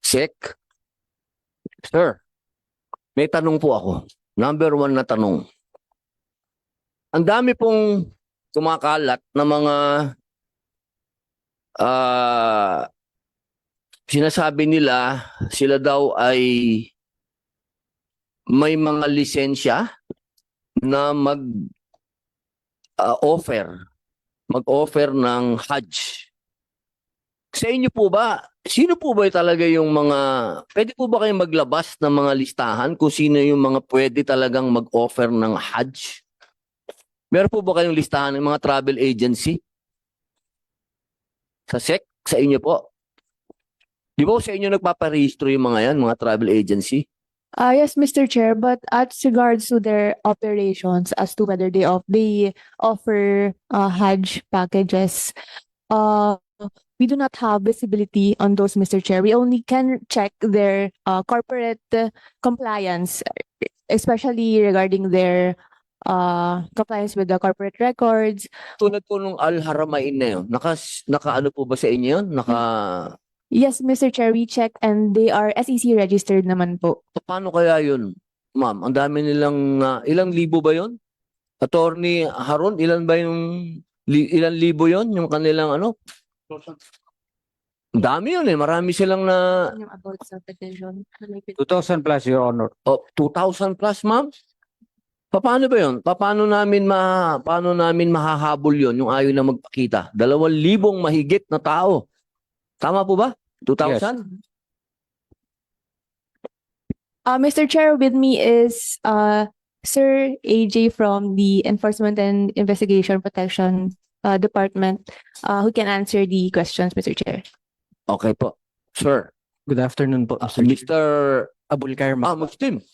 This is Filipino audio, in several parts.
Sec, sir, may tanong po ako. Number one na tanong. Ang dami pong kumakalat na mga sinasabi nila sila daw ay may mga lisensya na mag-offer ng Hajj. Sa inyo po ba, sino po ba talaga yung mga, pwede po ba kayong maglabas ng mga listahan kung sino yung mga pwede talagang mag-offer ng Hajj? Meron po ba kayong listahan ng mga travel agency? Sa SEC, sa inyo po? Di ba sa inyo nagpaparehistro yung mga yan, mga travel agency? Yes, Mr. Chair, but as regards to their operations as to whether they offer Hajj packages, uh, we do not have visibility on those, Mr. Chair. We only can check their corporate compliance, especially regarding their compliance with the corporate records. Tulad po nung Al-Haramain na yun, naka ano po ba sa inyo yun? Yes, Mr. Chair, we check and they are SEC registered naman po. Paano kaya yun, ma'am? Ang dami nilang, ilang libo ba yun? Attorney Haron, ilan ba yung, ilang libo yun? Yung kanilang ano? Ang dami yun eh. Marami silang na, Yung about sa petition. 2,000 plus, Your Honor. 2,000 plus, ma'am? Paano ba yun? Paano namin mahahabol yun, yung ayaw na magpakita? 2,000 mahigit na tao. Tama po ba? 2,000? Mr. Chair, with me is Sir AJ from the Enforcement and Investigation Protection Department who can answer the questions, Mr. Chair. Okay po. Sir, Good afternoon po, Mr. Mr. Abul Kair. Muslim.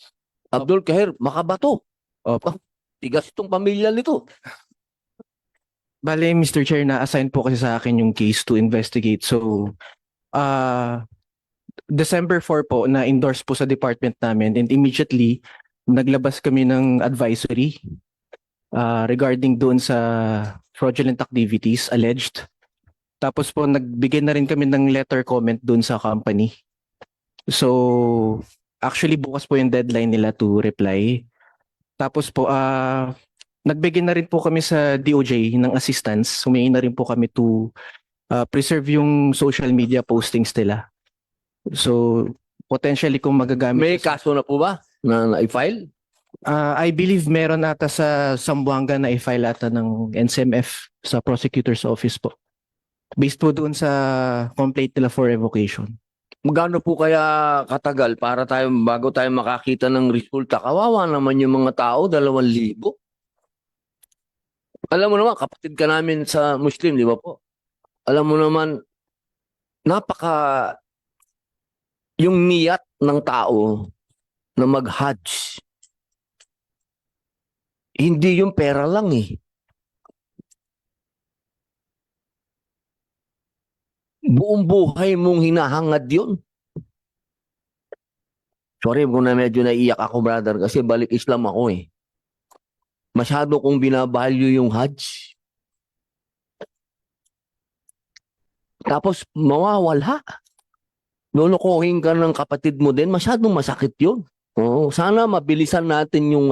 Abdul Kahir, Makabato. Opo. Tigas itong pamilya nito. Bale, Mr. Chair, na-assign po kasi sa akin yung case to investigate. So, December 4 po, na-endorse po sa department namin and immediately, naglabas kami ng advisory regarding doon sa fraudulent activities alleged. Tapos po, nagbigay na rin kami ng letter comment doon sa company. So, actually, bukas po yung deadline nila to reply. Tapos po, nagbigay na rin po kami sa DOJ ng assistance. Humingi na rin po kami to preserve yung social media postings nila. So, potentially kung magagamit. May kaso na po ba na i-file? I believe meron ata sa Zamboanga na i-file ata ng NCMF sa prosecutor's office po. Based po doon sa complaint nila for revocation. Magkano po kaya katagal para bago tayo makakita ng resulta? Kawawa naman yung mga tao, 2,000. Alam mo naman, kapatid ka namin sa Muslim, di ba po? Alam mo naman, yung niyat ng tao na mag-Hajj, hindi yung pera lang eh. Buong buhay mong hinahangad yun. Sorry kung na medyo naiyak ako, brother, kasi balik Islam ako eh. Masyado kong binavalue yung Hajj. Tapos mawawala. Lolokohin ka ng kapatid mo din, masyadong masakit yun. Oo, sana mabilisan natin yung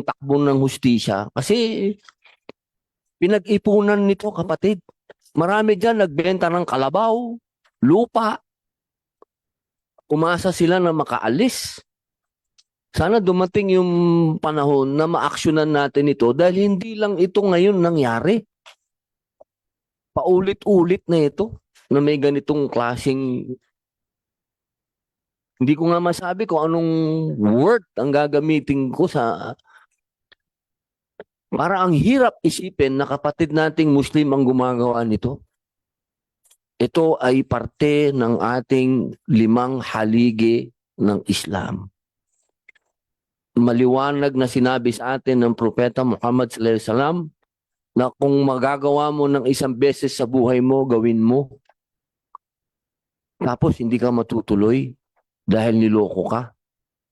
takbo ng hustisya. Kasi pinag-ipunan nito, kapatid. Marami dyan nagbenta ng kalabaw, lupa. Umasa sila na makaalis. Sana dumating yung panahon na ma-actionan natin ito dahil hindi lang ito ngayon nangyari. Paulit-ulit na ito na may ganitong klaseng. Hindi ko nga masabi kung anong word ang gagamitin ko sa. Para ang hirap isipin na kapatid nating Muslim ang gumagawa nito. Ito ay parte ng ating 5 haligi ng Islam. Maliwanag na sinabi sa atin ng Propeta Muhammad sallallahu alaihi wasallam na kung magagawa mo ng isang beses sa buhay mo, gawin mo. Tapos hindi ka matutuloy dahil niloko ka.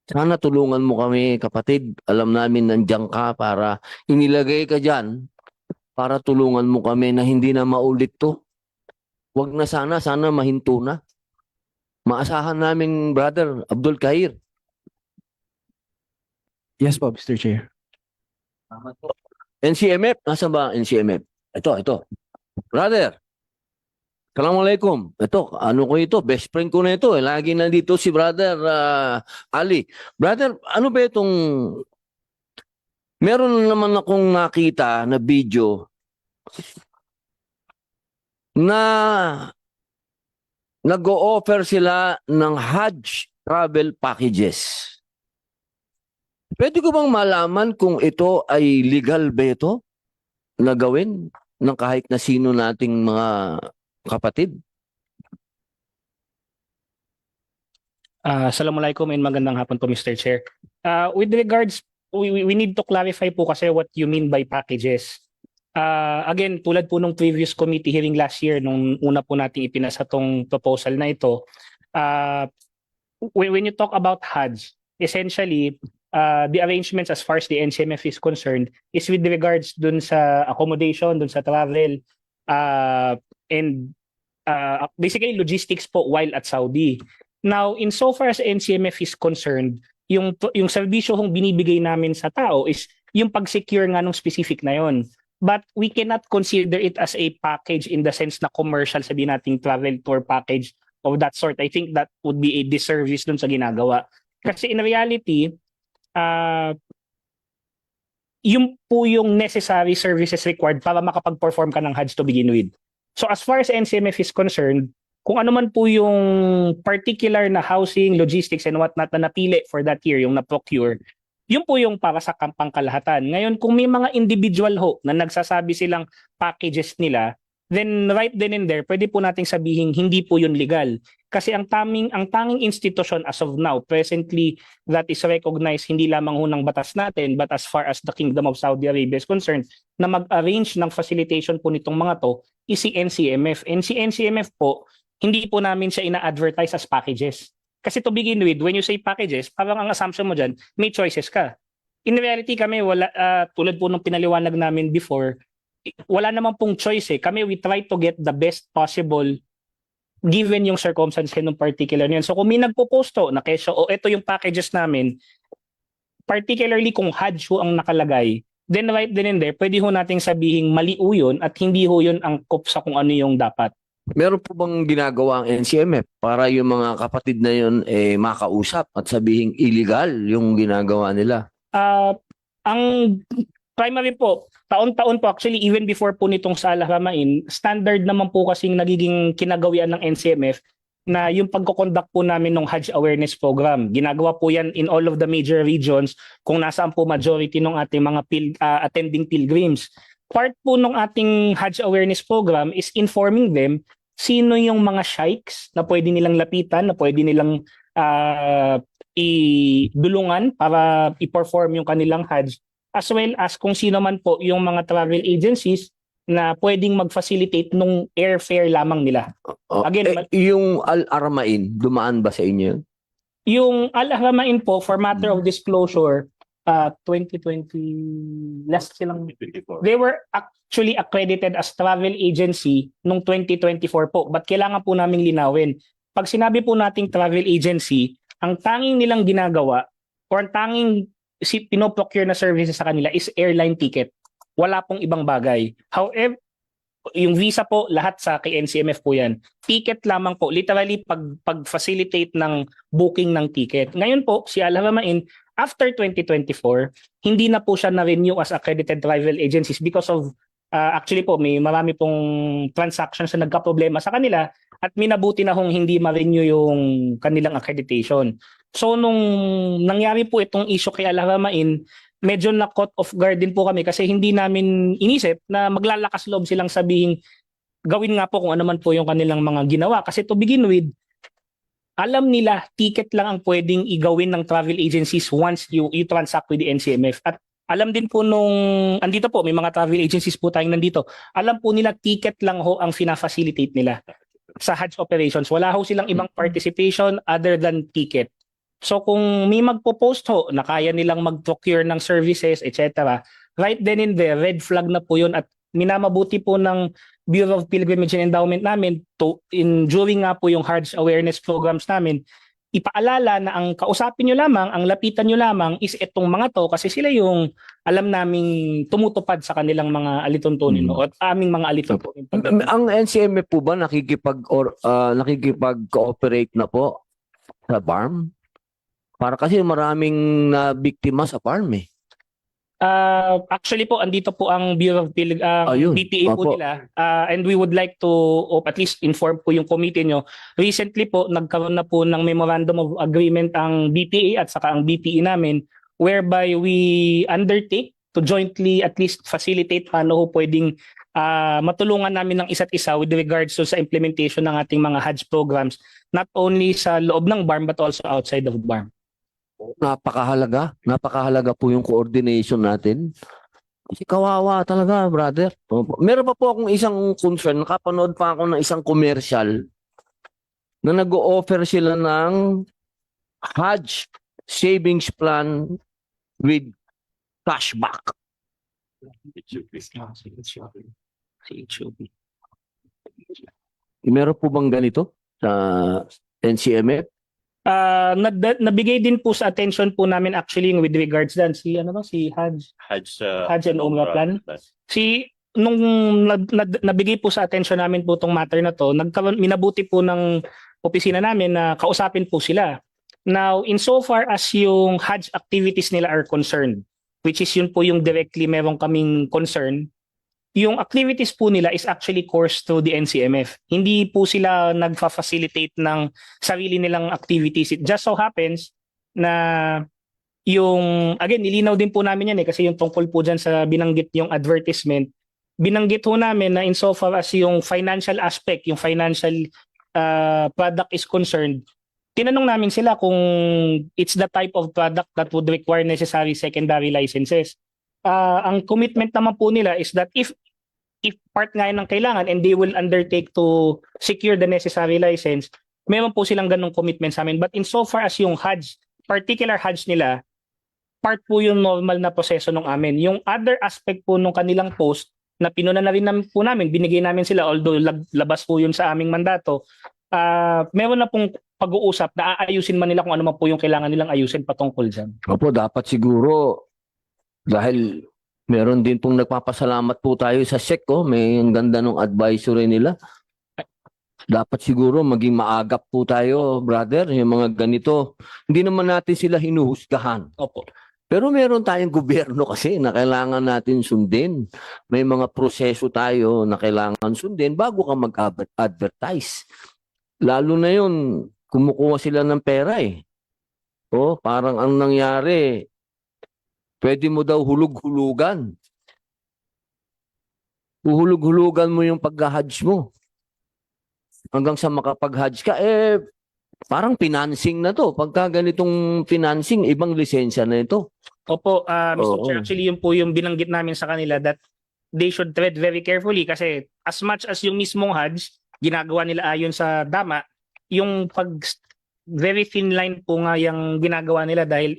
Sana tulungan mo kami, kapatid. Alam namin nandiyan ka para inilagay ka dyan para tulungan mo kami na hindi na maulit to. Wag na sana mahinto na. Maasahan namin, Brother Abdul Kahir. Yes po, Mr. Chair. NCMF, nasa ba NCMF? Ito. Brother, Assalamualaikum. Ito, ano ko ito? Best friend ko na ito. Lagi nandito si Brother Ali. Brother, ano ba itong... Meron naman akong nakita na video na nag-o-offer sila ng Hajj travel packages. Pwede ko bang malaman kung ito ay legal ba ito na gawin ng kahit na sino nating mga kapatid? Assalamualaikum and magandang hapon po, Mr. Chair. With regards, we need to clarify po kasi what you mean by packages. Again, tulad po nung previous committee hearing last year, nung una po nating ipinasa tong proposal na ito, when you talk about Hajj, essentially, the arrangements as far as the NCMF is concerned is with regards dun sa accommodation, dun sa travel, and basically logistics po while at Saudi. Now, insofar as NCMF is concerned, yung serbisyo kung binibigay namin sa tao is yung pag-secure nga ng specific na yon. But we cannot consider it as a package in the sense na commercial, sabihin nating travel tour package of that sort. I think that would be a disservice dun sa ginagawa. Kasi in reality, yung po yung necessary services required para makapag-perform ka ng Hajj to begin with. So as far as NCMF is concerned, kung ano man po yung particular na housing, logistics, and whatnot na napili for that year, yung na-procure, yun po yung para sa pangkalahatan. Ngayon, kung may mga individual ho na nagsasabi silang packages nila, then right then and there, pwede po nating sabihin hindi po yun legal. Kasi ang tanging institution as of now, presently, that is recognized hindi lamang ho ng batas natin, but as far as the Kingdom of Saudi Arabia is concerned, na mag-arrange ng facilitation po nitong mga to, is si NCMF. And si NCMF po, hindi po namin siya ina-advertise as packages. Kasi to begin with, when you say packages, parang ang assumption mo dyan, may choices ka. In reality kami, wala, tulad po nung pinaliwanag namin before, wala namang pong choice eh. Kami, we try to get the best possible given yung circumstances ng particular niyan. So kung may nagpo-posto na kesyo, ito yung packages namin, particularly kung Hajj ho ang nakalagay, then right then and there, pwede ho nating sabihin mali ho yun at hindi ho yun angkop sa kung ano yung dapat. Meron po bang ginagawa ang NCMF para yung mga kapatid na yun makausap at sabihing illegal yung ginagawa nila? Ang primary po, taon-taon po actually even before po nitong sa Al-Haramain, standard naman po kasing nagiging kinagawian ng NCMF na yung pagko-conduct po namin ng Hajj Awareness Program. Ginagawa po yan in all of the major regions kung nasaan po majority ng ating mga attending pilgrims. Part po ng ating Hajj Awareness Program is informing them sino yung mga sheikhs na pwede nilang lapitan, na pwede nilang idulungan para i-perform yung kanilang Hajj, as well as kung sino man po yung mga travel agencies na pwedeng mag-facilitate nung airfare lamang nila. Again, yung Al-Aramain, dumaan ba sa inyo yun? Yung Al-Haramain po, for matter of disclosure, 2020, last silang, they were actually accredited as travel agency nung 2024 po. But kailangan po naming linawin. Pag sinabi po nating travel agency, ang tanging nilang ginagawa or ang tanging pinoprocure na services sa kanila is airline ticket. Wala pong ibang bagay. However, yung visa po, lahat sa kay NCMF po yan. Ticket lamang po. Literally, pag-facilitate ng booking ng ticket. Ngayon po, si Al-Haramain, after 2024, hindi na po siya na-renew as accredited travel agencies because of, actually po, may marami pong transactions na nagka-problema sa kanila at minabuti na hong hindi ma-renew yung kanilang accreditation. So, nung nangyari po itong issue kay Al-Haramain, medyo na-caught off guard din po kami kasi hindi namin inisip na maglalakas loob silang sabihing gawin nga po kung ano man po yung kanilang mga ginawa. Kasi to begin with, alam nila ticket lang ang pwedeng igawin ng travel agencies once you transact with the NCMF. At alam din po nung, andito po, may mga travel agencies po tayong nandito, alam po nila ticket lang ho ang fina-facilitate nila sa Hajj operations. Wala ho silang ibang participation other than ticket. So kung may magpo-post ho na kaya nilang mag-procure ng services, etc., right then and there, red flag na po yun at minamabuti po ng Bureau of Pilgrimage and Endowment namin during nga po yung Hajj awareness programs namin, ipaalala na ang kausapin nyo lamang, ang lapitan nyo lamang is itong mga to kasi sila yung alam naming tumutupad sa kanilang mga alituntunin Mm. o at aming mga alituntunin. Ang NCMF po ba nakikipag-cooperate na po sa farm? Para kasi maraming na biktima sa farm eh. Actually po, andito po ang Bureau of Ayun. BPA po Opo. nila. And we would like to at least inform po yung committee nyo. Recently po, nagkaroon na po ng memorandum of agreement ang BPA at saka ang BPE namin whereby we undertake to jointly at least facilitate paano ho pwedeng matulungan namin ng isa't isa with regards to sa implementation ng ating mga Hajj programs, not only sa loob ng BARM but also outside of BARM. Napakahalaga po yung coordination natin. Kasi kawawa talaga, brother. Meron pa po akong isang concern, nakapanood pa ako ng isang commercial na nag-o-offer sila ng Hajj savings plan with cashback. Meron po bang ganito sa NCMF? Nabigay din po sa attention po namin actually with regards dan si Hajj and Umrah plan. Nung nabigay po sa attention namin po tong matter na to, minabuti po ng opisina namin na kausapin po sila. Now, insofar as yung Hajj activities nila are concerned, which is yun po yung directly meron kaming concern, yung activities po nila is actually coursed through the NCMF. Hindi po sila nagfa-facilitate ng sarili nilang activities. It just so happens na yung, again, nilinaw din po namin yan kasi yung tungkol po dyan sa binanggit yung advertisement, binanggit po namin na insofar as yung financial aspect, yung financial product is concerned, tinanong namin sila kung it's the type of product that would require necessary secondary licenses. Ang commitment naman po nila is that if part nga yun ng kailangan and they will undertake to secure the necessary license, meron po silang ganong commitment sa amin. But insofar as yung Hajj, particular Hajj nila, part po yung normal na proseso ng amin. Yung other aspect po nung kanilang post, na pinuna na rin po namin, binigay namin sila, although labas po yun sa aming mandato, meron na pong pag-uusap na aayusin man nila kung ano man po yung kailangan nilang ayusin patungkol dyan. Opo, dapat siguro dahil meron din pong nagpapasalamat po tayo sa SEC, may ang ganda ng advisory nila. Dapat siguro maging maagap po tayo, brother, yung mga ganito. Hindi naman natin sila hinuhusgahan. Opo. Pero meron tayong gobyerno kasi na kailangan natin sundin. May mga proseso tayo na kailangan sundin bago ka mag-advertise. Lalo na yun, kumukuha sila ng pera eh. Parang ang nangyari, pwede mo daw hulug-hulugan. Uhulug-hulugan mo yung pag-hajj mo. Hanggang sa makapag-hajj ka, parang financing na to. Pagka ganitong financing, ibang lisensya na ito. Opo, Mr. Oo. Chair, actually yun po yung binanggit namin sa kanila that they should tread very carefully kasi as much as yung mismong Hajj, ginagawa nila ayon sa dama, yung very thin line po nga yung ginagawa nila dahil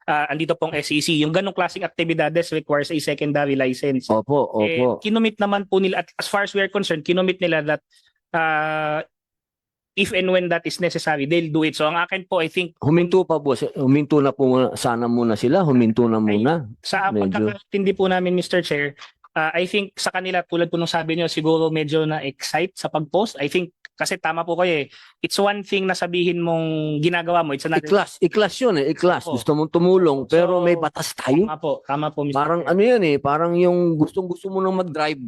andito pong SEC. Yung ganong klaseng aktibidades requires a secondary license. Opo. Kinumit naman po nila, at as far as we are concerned, kinumit nila that if and when that is necessary, they'll do it. So ang akin po, I think, Huminto pa po. Huminto na po sana muna sila. Huminto na muna. sa Medyo. pagkakaintindi po namin, Mr. Chair, I think sa kanila, tulad po nung sabi nyo, siguro medyo na-excite sa pag-post. I think, kasi tama po kayo eh. It's one thing na sabihin mong ginagawa mo. It's another. I-class yun eh. I-class. Opo. Gusto mong tumulong pero So, may batas tayo. Tama po, Mr. Parang Chair. ano yan eh. Parang yung gustong-gusto mo nang mag-drive.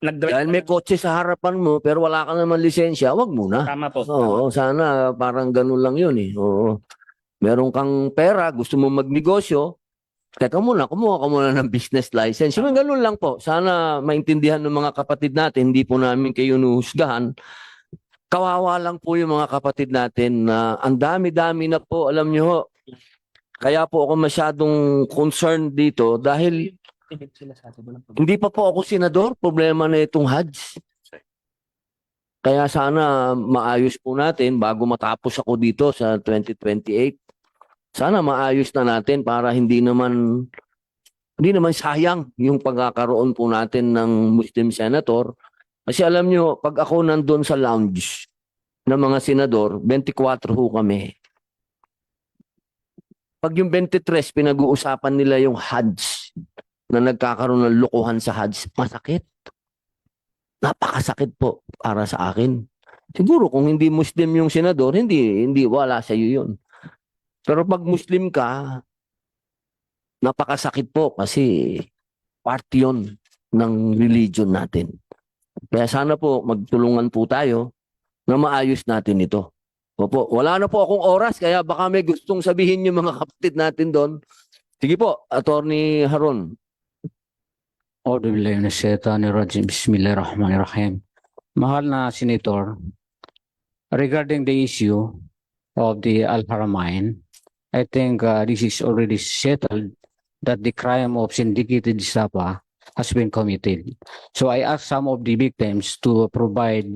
Dahil may kotse sa harapan mo pero wala ka naman lisensya, wag muna. Tama po. Oo, sana parang ganun lang yun eh. Oo. Meron kang pera, gusto mo magnegosyo, teka muna, kumuha ka muna ng business license. Yung ganun lang po. Sana maintindihan ng mga kapatid natin, hindi po namin kayo nuhusgahan. Kawawa lang po yung mga kapatid natin na ang dami-dami na po, alam nyo ho. Kaya po ako masyadong concerned dito dahil hindi pa po ako senador, problema na itong Hajj. Kaya sana maayos po natin bago matapos ako dito sa 2028. Sana maayos na natin para hindi naman sayang yung pagkakaroon po natin ng Muslim senator Kasi alam nyo, pag ako nandun sa lounge ng mga senador, 24 ho kami. Pag yung 23, pinag-uusapan nila yung HUDs na nagkakaroon ng lokohan sa HUDs, masakit. Napakasakit po para sa akin. Siguro kung hindi Muslim yung senador, hindi wala sa iyo yun. Pero pag Muslim ka, napakasakit po kasi part yun ng religion natin. Kaya sana po magtulungan po tayo na maayos natin ito. Opo, wala na po akong oras kaya baka may gustong sabihin yung mga kapatid natin doon. Sige po, Attorney Haron. أعوذ بالله من الشيطان الرجيم بسم الله الرحمن الرحيم. Mahal na Senator, regarding the issue of the Al Haramain, I think this is already settled that the crime of syndicated estafa has been committed. So I asked some of the victims to provide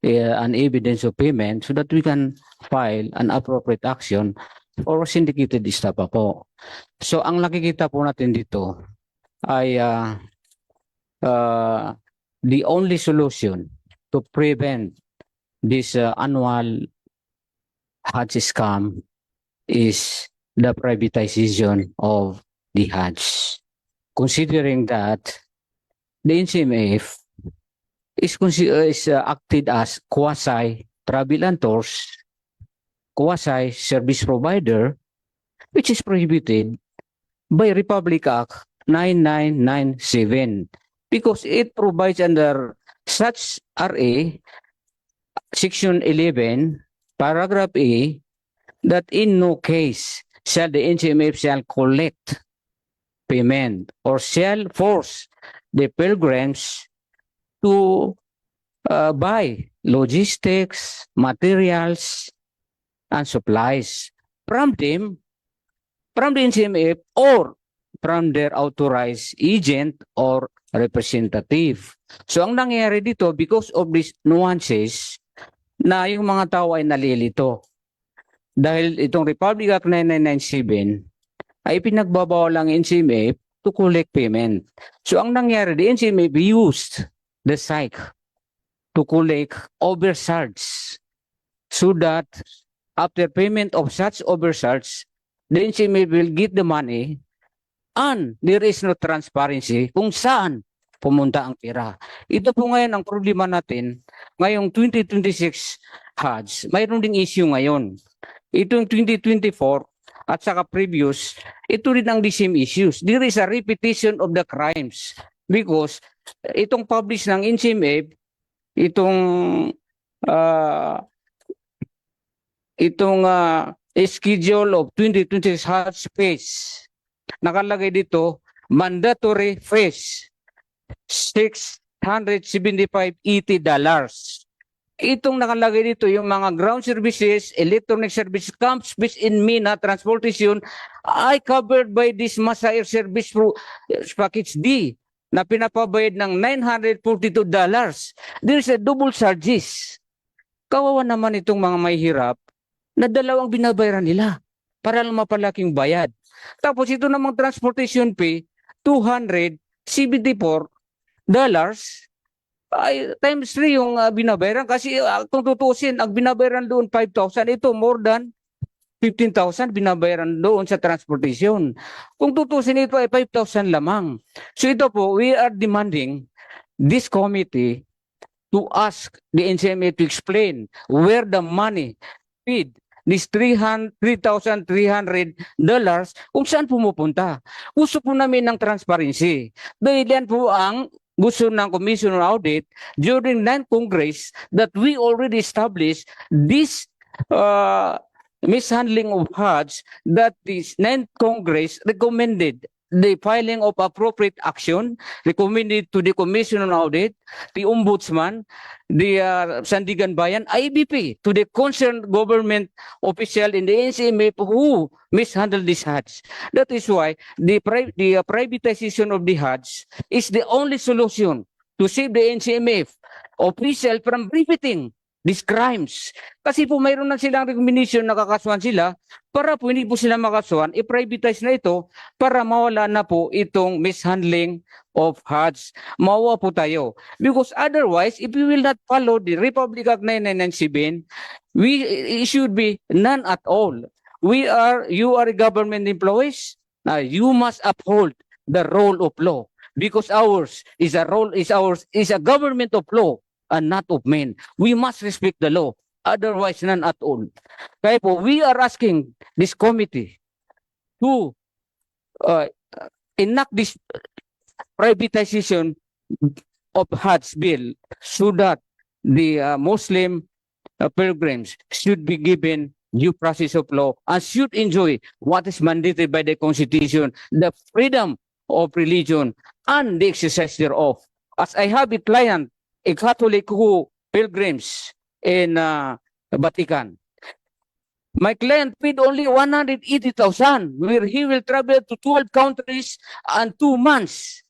an evidence of payment so that we can file an appropriate action for syndicated estafa po. So ang nakikita po natin dito ay the only solution to prevent this annual Hajj scam is the privatization of the Hajj. Considering that the NCMF is acted as quasi-travel and tours, quasi-service provider, which is prohibited by Republic Act 9997 because it provides under such RA Section 11, Paragraph A, that in no case shall the NCMF shall collect payment or shall force the pilgrims to buy logistics, materials, and supplies from them, from the NCMF or from their authorized agent or representative. So ang nangyayari dito, because of these nuances, na yung mga tao ay nalilito. Dahil itong Republic Act 9997 ay pinagbabawal ang NCMF to collect payment. So ang nangyari, the NCMF used the SAIC to collect overcharge so that after payment of such overcharge, the NCMF will get the money and there is no transparency kung saan pumunta ang pera. Ito po ngayon ang problema natin ngayong 2026 Hajj. Mayroon ding issue ngayon. Itong 2024 at saka previous, ito rin ang the same issues. There is a repetition of the crimes because itong publish ng NCMF, itong schedule of 2026 Hajj phase, nakalagay dito, mandatory phase, $675.80. Itong nakalagay dito, yung mga ground services, electronic service, camps, based in Mina, transportation, ay covered by this Masa Air Service Package D na pinapabayad ng $942. There is a double charges. Kawawa naman itong mga may hirap na dalawang binabayaran nila para lang mapalaking bayad. Tapos ito namang transportation fee, $274 ay times 3 yung binabayaran kasi kung tutusin, ang binabayaran doon 5,000, ito more than 15,000 binabayaran doon sa transportation. Kung tutusin ito ay 5,000 lamang. So ito po, we are demanding this committee to ask the NCMA to explain where the money paid this $3,300 kung saan pumupunta. Gusto po namin ng transparency. Dahil yan po ang gusto ng Commission on Audit during 9th Congress that we already established this mishandling of Hajj that this 9th Congress recommended the filing of appropriate action, recommended to the Commission on Audit, the Ombudsman, the Sandigan Bayan, IBP, to the concerned government official in the NCMA who mishandled this Hajj. That is why the privatization of the Hajj is the only solution to save the NCMF official from benefiting these crimes. Kasi po mayroon na silang recommendation na kakasuhan sila para po hindi po sila makasuhan, i-privatize na ito para mawala na po itong mishandling of Hajj. Mawawa po tayo. Because otherwise, if we will not follow the Republic Act 9997, it should be none at all. You are government employees. You must uphold the rule of law because ours is a government of law and not of men. We must respect the law. Otherwise, none at all. Kaya po, we are asking this committee to enact this privatization of Hajj bill so that the Muslim pilgrims should be given due process of law and should enjoy what is mandated by the Constitution, the freedom of religion and the exercise thereof. As I have a client, a Catholic who pilgrims in Vatican. My client paid only 180,000 where he will travel to 12 countries and 2 months.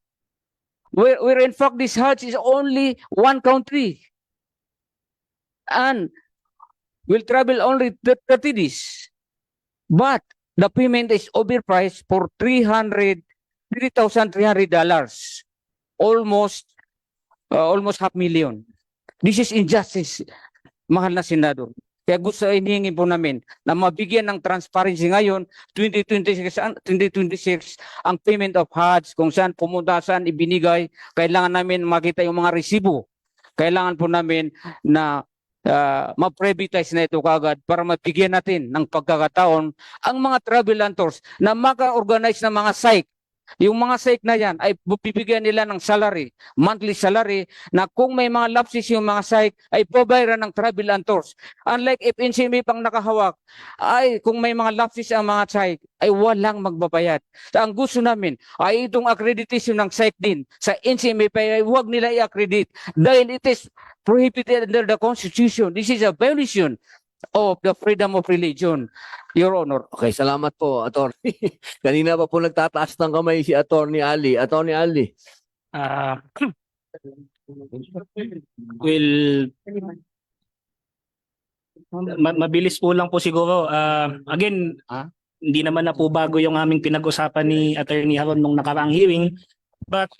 Where in fact this Hajj is only one country. And will travel only 30 days. But the payment is overpriced for $3,300. Almost $500,000. This is injustice, mahal na senador. Kaya gusto hinihingi po namin na mabigyan ng transparency ngayon, 2026 ang payment of Hajj, kung saan pumunta, saan ibinigay. Kailangan namin makita yung mga resibo. Kailangan po namin na ma-privatize na ito kagad para mabigyan natin ng pagkakataon ang mga travelantors na maka-organize ng mga psych. Yung mga psych na yan ay bibigyan nila ng salary, monthly salary, na kung may mga lapses yung mga psych ay babayaran ng travelantors. Unlike if NCMA pang nakahawak, ay kung may mga lapses ang mga psych ay walang magbabayad. So, ang gusto namin ay itong accreditation ng psych din sa NCMA ay huwag nila i-accredit dahil it is prohibited under the Constitution. This is a violation of the freedom of religion, Your Honor. Okay, salamat po, Attorney. Kanina pa po nagtataas ng kamay si Attorney Ali. Attorney Ali. Will mabilis po lang po siguro. Again, hindi naman na po bago yung aming pinag-usapan ni Attorney Haron nung nakaraang hearing. But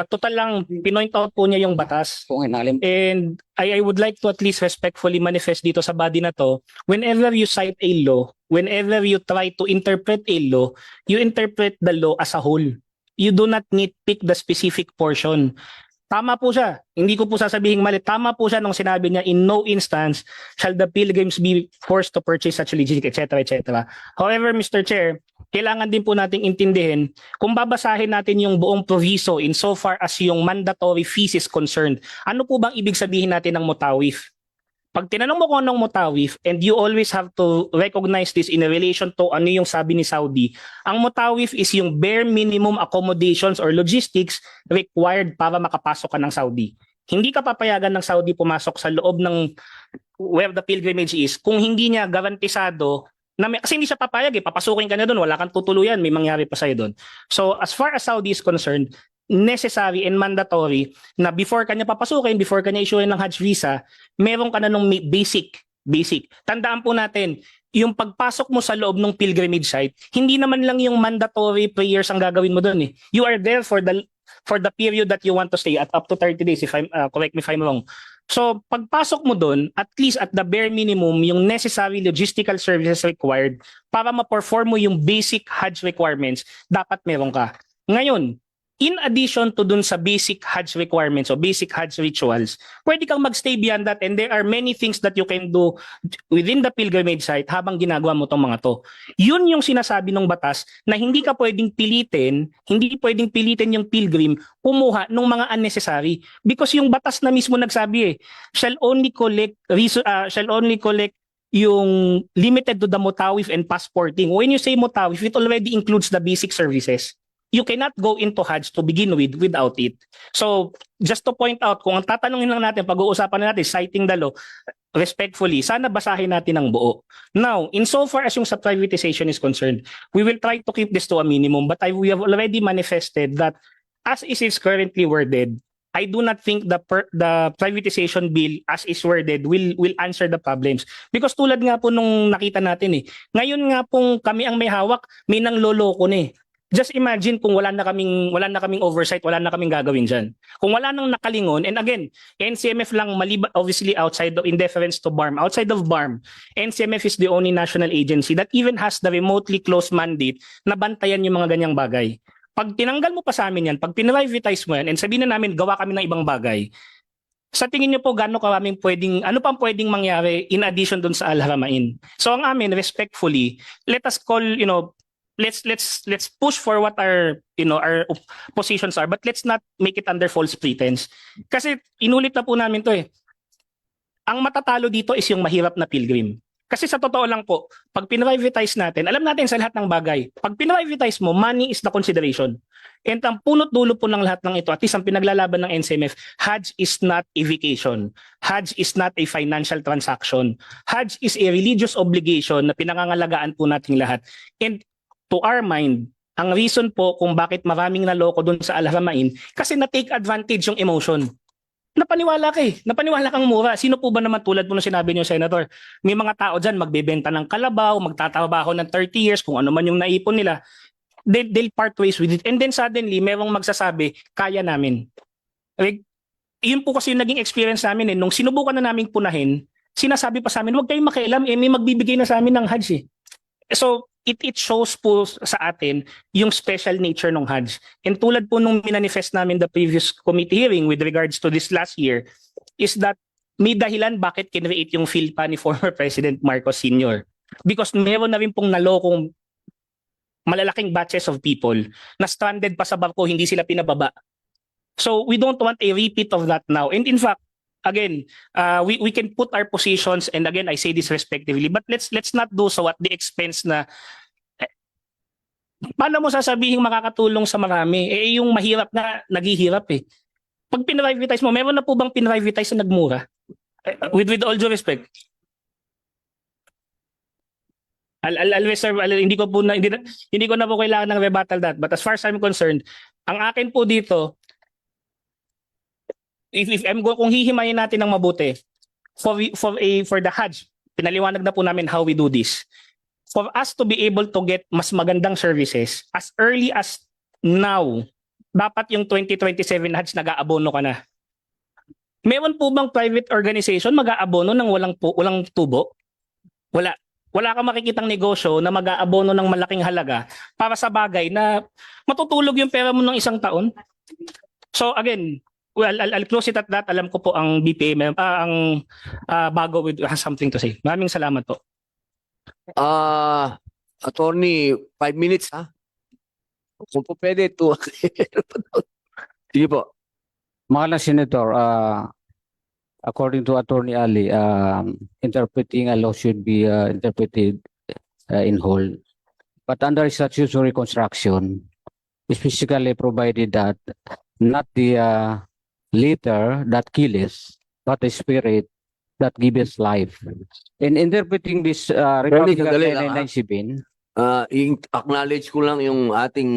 total lang, pinoint out po niya yung batas. Kung inalim. And I would like to at least respectfully manifest dito sa body na to, whenever you cite a law, whenever you try to interpret a law, you interpret the law as a whole. You do not nitpick the specific portion. Tama po siya. Hindi ko po sasabihin mali. Tama po siya nung sinabi niya, in no instance shall the pilgrims be forced to purchase such legitimate, etc., etc. However, Mr. Chair, kailangan din po nating intindihin, kung babasahin natin yung buong proviso insofar as yung mandatory fees is concerned, ano po bang ibig sabihin natin ng mutawif? Pag tinanong mo kung anong mutawif, and you always have to recognize this in relation to ano yung sabi ni Saudi, ang mutawif is yung bare minimum accommodations or logistics required para makapasok ka ng Saudi. Hindi ka papayagan ng Saudi pumasok sa loob ng where the pilgrimage is kung hindi niya garantisado na kasi hindi siya papayag papasukin ka na doon, wala kang tutuluyan, may mangyari pa sa'yo doon. So as far as Saudi is concerned, necessary and mandatory na before kanya papasukin, before kanya issuein ng Hajj visa, meron ka na nung basic. Tandaan po natin, yung pagpasok mo sa loob ng pilgrimage site, hindi naman lang yung mandatory prayers ang gagawin mo doon. You are there for the period that you want to stay at up to 30 days, if I'm correct me if I'm wrong. So pagpasok mo doon, at least at the bare minimum, yung necessary logistical services required para ma-perform mo yung basic Hajj requirements, dapat meron ka. Ngayon, in addition to dun sa basic Hajj requirements o basic Hajj rituals, pwede kang magstay beyond that, and there are many things that you can do within the pilgrimage site habang ginagawa mo tong mga to. Yun yung sinasabi ng batas na hindi pwedeng pilitin yung pilgrim kumuha ng mga unnecessary, because yung batas na mismo nagsabi shall only collect yung limited to the mutawif and passporting. When you say mutawif, it already includes the basic services. You cannot go into Hajj to begin with without it. So, just to point out, kung ang tatanungin lang natin, pag-uusapan natin, citing the law, respectfully, sana basahin natin ang buo. Now, insofar as yung sa privatization is concerned, we will try to keep this to a minimum, but we have already manifested that as it is currently worded, I do not think the privatization bill as is worded will answer the problems. Because tulad nga po nung nakita natin ngayon nga pong kami ang may hawak, may nang loloko na Just imagine kung wala na kaming oversight, wala na kaming gagawin diyan. Kung wala nang nakalingon, and again, NCMF lang obviously outside of in deference to BARM. Outside of BARM, NCMF is the only national agency that even has the remotely close mandate na bantayan yung mga ganyang bagay. Pag tinanggal mo pa sa amin yan, pag pinrivatize mo yan, and sabihin na namin gawa kami ng ibang bagay, sa tingin niyo po ano pang pwedeng mangyari in addition dun sa Al-Haramain? So ang amin, respectfully, let us call, let's push for what our positions are, but let's not make it under false pretense. Kasi inulit na po namin to Ang matatalo dito is yung mahirap na pilgrim. Kasi sa totoo lang po, pag pinrivatize natin, alam natin sa lahat ng bagay, pag pinrivatize mo, money is the consideration. And ang punot dulo po ng lahat ng ito, at least ang pinaglalaban ng NCMF, Hajj is not a vacation. Hajj is not a financial transaction. Hajj is a religious obligation na pinangangalagaan po nating lahat. And to our mind, ang reason po kung bakit maraming naloko dun sa Al-Haramain, kasi na-take advantage yung emotion. Napaniwala napaniwala kang mura. Sino po ba naman tulad mo na sinabi niyo, Senator? May mga tao dyan magbebenta ng kalabaw, magtatrabaho ng 30 years, kung ano man yung naipon nila. They'll part ways with it. And then suddenly, merong magsasabi, kaya namin. Yun po kasi yung naging experience namin nung sinubukan na naming punahin, sinasabi pa sa amin, huwag kayong makialam, may magbibigay na sa amin ng Hajj So, it shows po sa atin yung special nature ng Hajj. And tulad po nung minanifest namin the previous committee hearing with regards to this last year, is that may dahilan bakit kinreate yung PhilPA ni former President Marcos Sr. Because meron na rin pong nalokong malalaking batches of people na stranded pa sa barko, hindi sila pinababa. So we don't want a repeat of that now. And in fact, again, we can put our positions, and again, I say this respectively, but let's not do so at the expense na paano mo sasabihin makakatulong sa marami? Yung mahirap na naghihirap Pag pinrivatize mo, meron na po bang pinrivatize na nagmura? With all due respect. Hindi ko na po kailangan ng rebuttal that. But as far as I'm concerned, ang akin po dito, kung hihimayin natin ng mabuti for the Hajj, pinaliwanag na po namin how we do this. For us to be able to get mas magandang services as early as now, dapat yung 2027 Hajj nag-aabono ka na. Meron po bang private organization mag-aabono ng walang tubo? Wala. Wala kang makikitang negosyo na mag-aabono ng malaking halaga para sa bagay na matutulog yung pera mo ng isang taon. So again, I'll close it at that. Alam ko po ang BPM, ang Bago has something to say. Maraming salamat po. Attorney, 5 minutes Kung po pwede, 2. Sige po. Mga Senator, according to Attorney Ali, interpreting a law should be interpreted in whole. But under statutory construction, specifically provided that not the letter that kills, but the spirit that gives life. In interpreting this Republic Act sandali lang, 997, I-acknowledge ko lang yung ating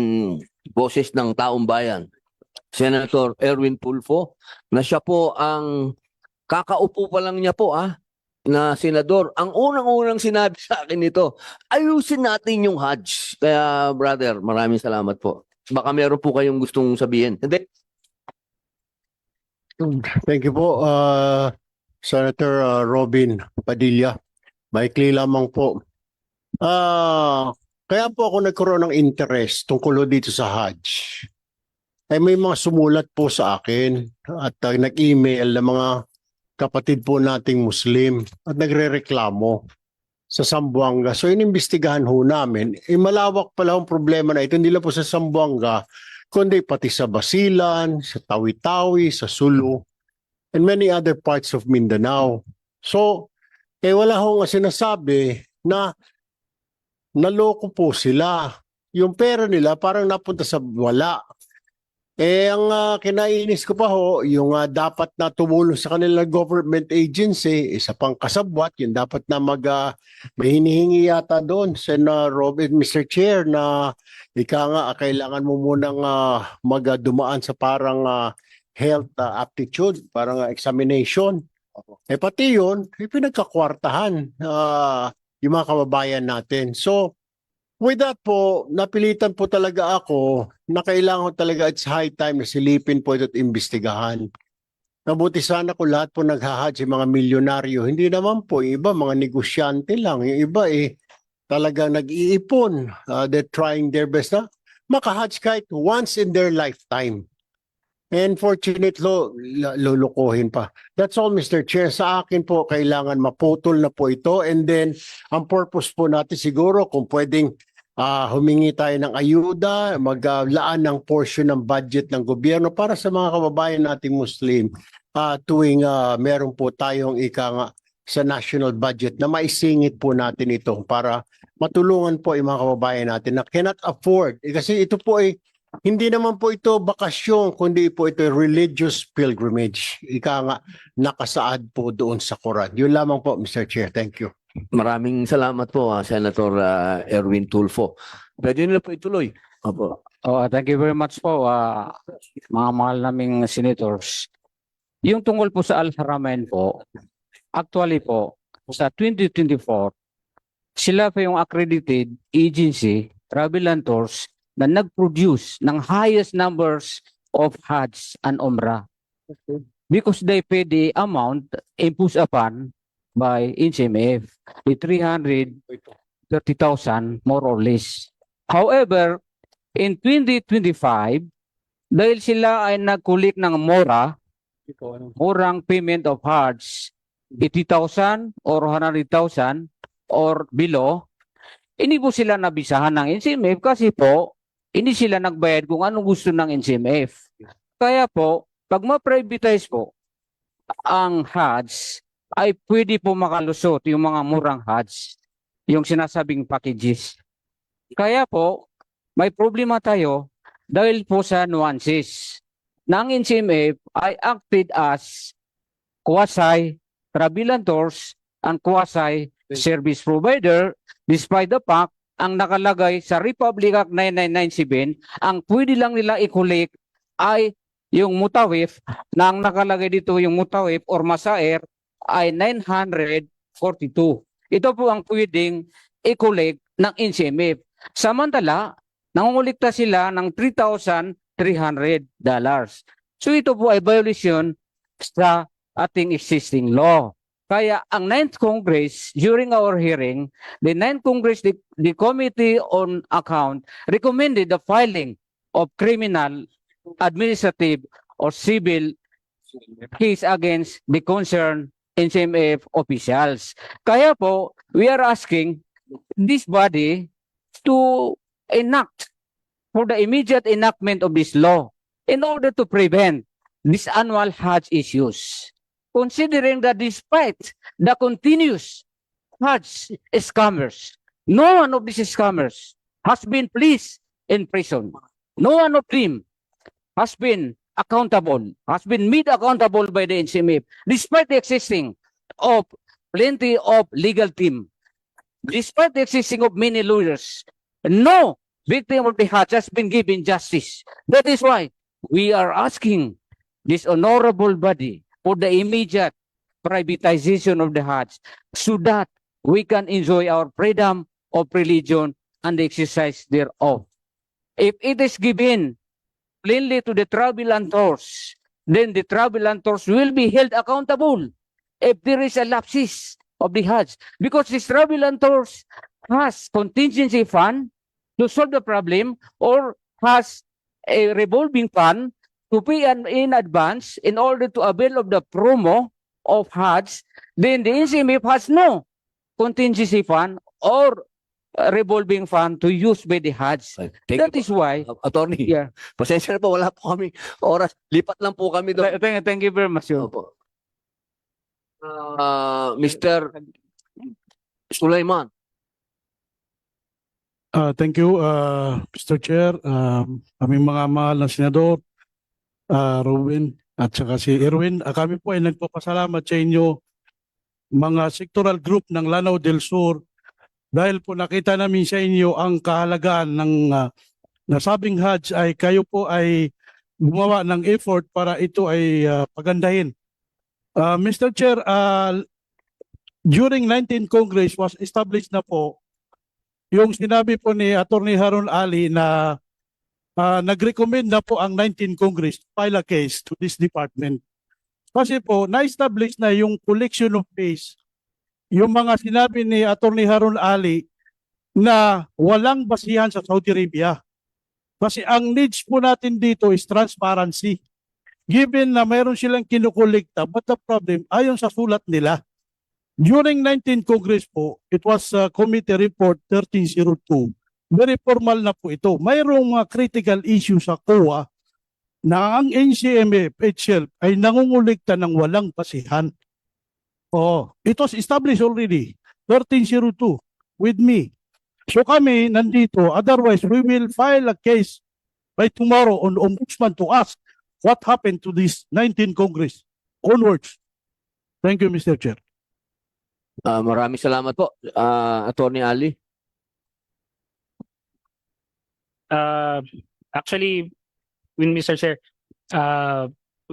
boses ng taong bayan. Senator Erwin Tulfo, na siya po ang kakaupo pa lang niya po na senador. Ang unang-unang sinabi sa akin nito, ayusin natin yung Hajj. Kaya brother, maraming salamat po. Baka meron po kayong gustong sabihin. Hindi? Thank you po, Senator Robin Padilla. Maikli lamang po. Kaya po ako nagkaroon ng interest tungkol dito sa Hajj. Ay may mga sumulat po sa akin at nag-email ng mga kapatid po nating Muslim at nagrereklamo sa Zamboanga. So inimbestigahan ho namin, malawak pala ang problema na ito, hindi lang po sa Zamboanga, kundi pati sa Basilan, sa Tawi-Tawi, sa Sulu, and many other parts of Mindanao. So, wala ho nga sinasabi na naloko po sila. Yung pera nila parang napunta sa wala. Ang kinainis ko pa ho, yung dapat na tumulong sa kanila government agency, isa pang kasabwat, yung dapat na may hinihingi yata doon, Robin, Mr. Chair, na kailangan mo munang magdumaan sa parang health aptitude, parang examination. Pati yun, pinagkakwartahan yung mga kababayan natin. So, with that po, napilitan po talaga ako na kailangan talaga it's high time na silipin po ito at imbestigahan. Mabuti sana kung lahat po naghahadj yung mga milyonaryo. Hindi naman po, yung iba mga negosyante lang. Yung iba talagang nag-iipon. They're trying their best na makahadj kahit once in their lifetime. And fortunately, lulukuhin pa. That's all, Mr. Chair. Sa akin po, kailangan maputol na po ito. And then, ang purpose po natin siguro, kung pwedeng humingi tayo ng ayuda, maglaan ng portion ng budget ng gobyerno para sa mga kababayan nating Muslim tuwing meron po tayong sa national budget na maisingit po natin ito para matulungan po yung mga kababayan natin na cannot afford. Kasi ito po hindi naman po ito bakasyon, kundi po ito religious pilgrimage. Nakasaad po doon sa Quran. Yun lamang po, Mr. Chair. Thank you. Maraming salamat po, Senator Erwin Tulfo. Pwede nila po ituloy. Opo. Thank you very much po, mga mahal naming senators. Yung tungkol po sa Al-Haramain po, actually po, sa 2024, sila pa yung accredited agency, travel and tours, na nag-produce ng highest numbers of Hajj and Umrah. Because they pay the amount imposed upon by NCMF, the 330,000 more or less. However, in 2025, dahil sila ay nag-collect ng murang payment of Hajj, 80,000 or 100,000 or below, hindi po sila nabisahan ng NCMF kasi po, hindi sila nagbayad kung anong gusto ng NCMF. Kaya po, pag ma-privatize po ang Hajj, ay pwede po makalusot yung mga murang Hajj, yung sinasabing packages. Kaya po, may problema tayo dahil po sa nuances. Ng NCMF ay acted as quasi-travel and tours and quasi-service provider despite the fact ang nakalagay sa Republic Act 9997, ang pwede lang nila i-collect ay yung mutawif na ang nakalagay dito yung mutawif or masaer ay 942. Ito po ang pwedeng i-collect ng NCMF. Samantala, nangungulikta sila ng $3,300. So ito po ay violation sa ating existing law. Kaya ang 9th Congress, during our hearing, the 9th Congress, the Committee on Account recommended the filing of criminal, administrative, or civil case against the concerned NCMF officials. Kaya po, we are asking this body to enact for the immediate enactment of this law in order to prevent these annual Hajj issues. Considering that despite the continuous Hajj scammers, no one of these scammers has been placed in prison. No one of them has been accountable, has been made accountable by the NCMF, despite the existing of plenty of legal team, despite the existing of many lawyers, no victim of the Hajj has been given justice. That is why we are asking this honorable body for the immediate privatization of the Hajj so that we can enjoy our freedom of religion and the exercise thereof. If it is given plainly to the travel and tours, then the travel and tours will be held accountable if there is a lapses of the Hajj. Because this travel and tours has contingency fund to solve the problem or has a revolving fund to pay in advance in order to avail of the promo of Hajj, then the NCMF has no contingency fund or revolving fund to use by the Hajj. That is why, Attorney, yeah. pasensya na po, wala po kami oras. Lipat lang po kami doon. Thank you very much. Opo. Mr. Sulaiman. Thank you, Mr. Chair. Aming mga mahal na senador, Robin at saka si Erwin. Kami po ay nagpapasalamat sa inyo, mga sectoral group ng Lanao del Sur, dahil po nakita namin sa inyo ang kahalagaan ng nasabing Hajj ay kayo po ay gumawa ng effort para ito ay pagandahin. Mr. Chair, during 19th Congress was established na po yung sinabi po ni Attorney Harun Ali na nag-recommend na po ang 19th Congress to file a case to this department. Kasi po, na-establish na yung collection of fees, yung mga sinabi ni Attorney Harun Ali na walang basihan sa Saudi Arabia. Kasi ang needs po natin dito is transparency. Given na mayroon silang kinukolekta, but the problem, ayon sa sulat nila, during 19th Congress po, it was Committee Report 1302. Very formal na po ito. Mayroong mga critical issues sa COA na ang NCMF itself ay nangungulekta ng walang basihan. It was established already, 1302, with me. So kami nandito, otherwise we will file a case by tomorrow on Ombudsman to ask what happened to this 19th Congress onwards. Thank you, Mr. Chair. Maraming salamat po, Attorney Ali. Actually, Mr. Chair,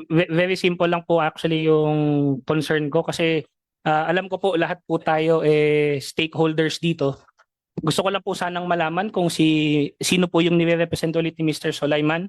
very simple lang po actually yung concern ko kasi alam ko po lahat po tayo stakeholders dito. Gusto ko lang po sanang malaman kung sino po yung nire-represent ulit ni Mr. Sulaiman.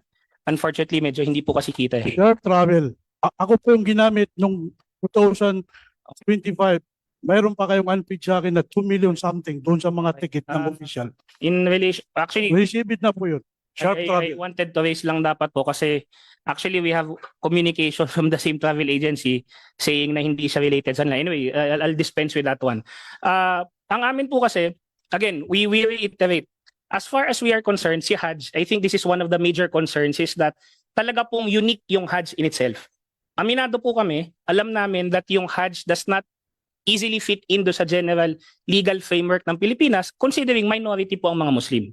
Unfortunately, medyo hindi po kasi kita. Sharp Travel. Ako po yung ginamit nung 2025. Mayroon pa kayong unpaid sa akin na 2 million something doon sa mga ticket ng official. In relation, actually, Receive it na po yun. Sharp I Travel. wanted to raise lang dapat po kasi actually we have communication from the same travel agency saying na hindi siya related sa nila. Anyway, I'll dispense with that one. Ang amin po kasi, again, we reiterate, as far as we are concerned, si Hajj, I think this is one of the major concerns is that talaga pong unique yung Hajj in itself. Aminado po kami, alam namin that yung Hajj does not easily fit into sa general legal framework ng Pilipinas considering minority po ang mga Muslim.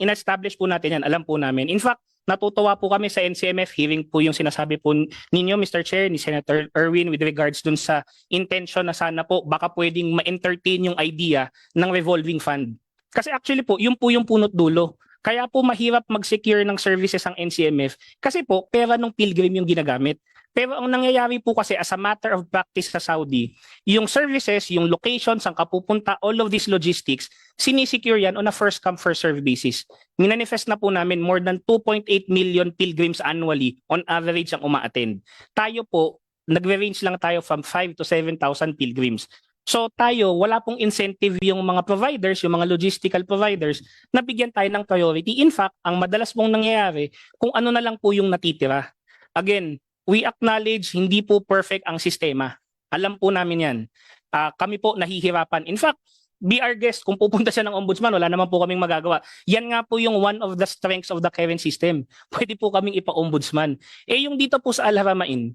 In-establish po natin yan, alam po namin. In fact, natutuwa po kami sa NCMF hearing po yung sinasabi po ninyo, Mr. Chair, ni Senator Erwin with regards dun sa intention na sana po baka pwedeng ma-entertain yung idea ng revolving fund. Kasi actually po, yun po yung punot dulo. Kaya po mahirap mag-secure ng services ang NCMF kasi po pera ng pilgrim yung ginagamit. Pero ang nangyayari po kasi as a matter of practice sa Saudi, yung services, yung locations, ang kapupunta, all of these logistics, sinisecure yan on a first come first serve basis. Minanifest na po namin more than 2.8 million pilgrims annually on average ang uma-attend. Tayo po, nagre-range lang tayo from 5 to 7,000 pilgrims. So tayo, wala pong incentive yung mga providers, yung mga logistical providers na bigyan tayo ng priority. In fact, ang madalas pong nangyayari, kung ano na lang po yung natitira. Again, we acknowledge hindi po perfect ang sistema. Alam po namin yan. Kami po nahihirapan. In fact, be our guest, kung pupunta siya ng ombudsman, wala naman po kaming magagawa. Yan nga po yung one of the strengths of the current system. Pwede po kaming ipa-ombudsman. Yung dito po sa Al-Haramain,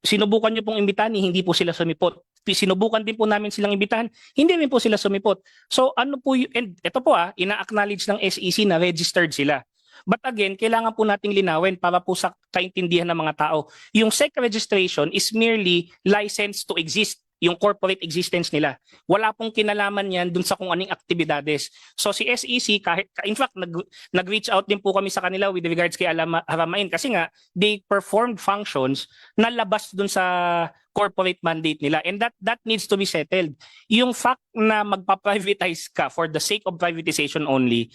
sinubukan niyo pong imbitahan, hindi po sila sumipot. Sinubukan din po namin silang imbitahan, hindi rin po sila sumipot. So ano po and ito po ina-acknowledge ng SEC na registered sila. But again, kailangan po nating linawin para po sa kaintindihan ng mga tao. Yung SEC registration is merely license to exist, yung corporate existence nila. Wala pong kinalaman yan dun sa kung anong aktibidades. So si SEC, in fact, nag-reach out din po kami sa kanila with regards kay Haramain kasi nga, they performed functions na labas dun sa corporate mandate nila. And that needs to be settled. Yung fact na magpa-privatize ka for the sake of privatization only,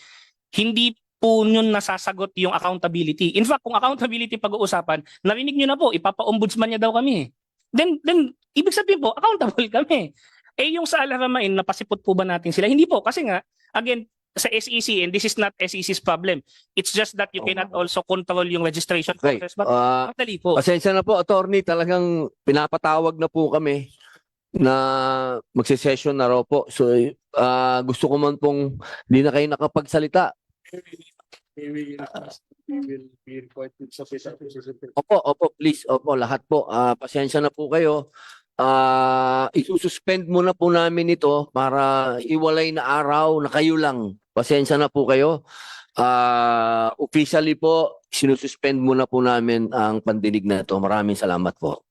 hindi po yun nasasagot yung accountability. In fact, kung accountability pag-uusapan, narinig nyo na po, ipapa-ombudsman niya daw kami. Then ibig sabihin po, accountable kami. Yung sa Al-Haramain, napasipot po ba natin sila? Hindi po, kasi nga, again, sa SEC, and this is not SEC's problem, it's just that you cannot also control yung registration Okay. process. But madali po. Pasensya na po, attorney, talagang pinapatawag na po kami na magse-session na raw po. So, gusto ko man pong di na kayo nakapagsalita. Opo, please. Opo, lahat po. Pasensya na po kayo. Isususpend muna po namin ito para iwalay na araw na kayo lang. Pasensya na po kayo. Officially po, sinususpend muna po namin ang pandinig na ito. Maraming salamat po.